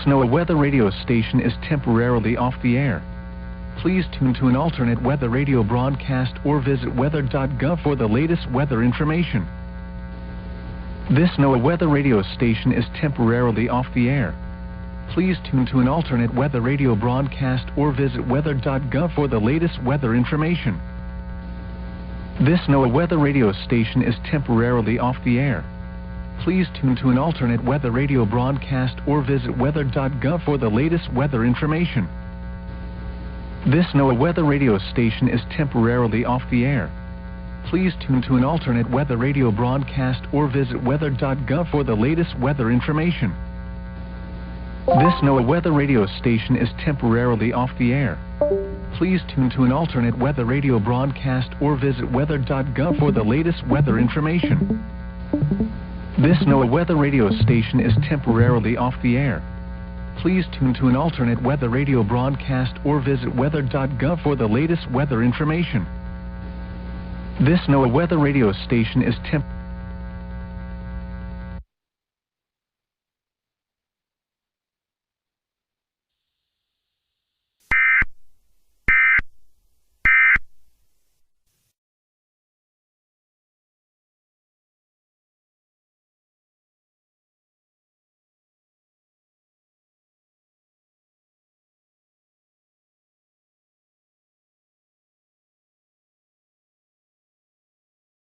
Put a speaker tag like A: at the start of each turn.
A: NOAA weather radio station is temporarily off the air. Please tune to an alternate weather radio broadcast or visit weather.gov for the latest weather information. This NOAA weather radio station is temporarily off the air. Please tune to an alternate weather radio broadcast or visit weather.gov for the latest weather information. This NOAA weather radio station is temporarily off the air. Please tune to an alternate weather radio broadcast or visit weather.gov for the latest weather information. This NOAA weather radio station is temporarily off the air. Please tune to an alternate weather radio broadcast or visit weather.gov for the latest weather information. This NOAA weather radio station is temporarily off the air. Please tune to an alternate weather radio broadcast or visit weather.gov for the latest weather information. This NOAA weather radio station is temporarily off the air. Please tune to an alternate weather radio broadcast or visit weather.gov for the latest weather information. This NOAA weather radio station is temporarily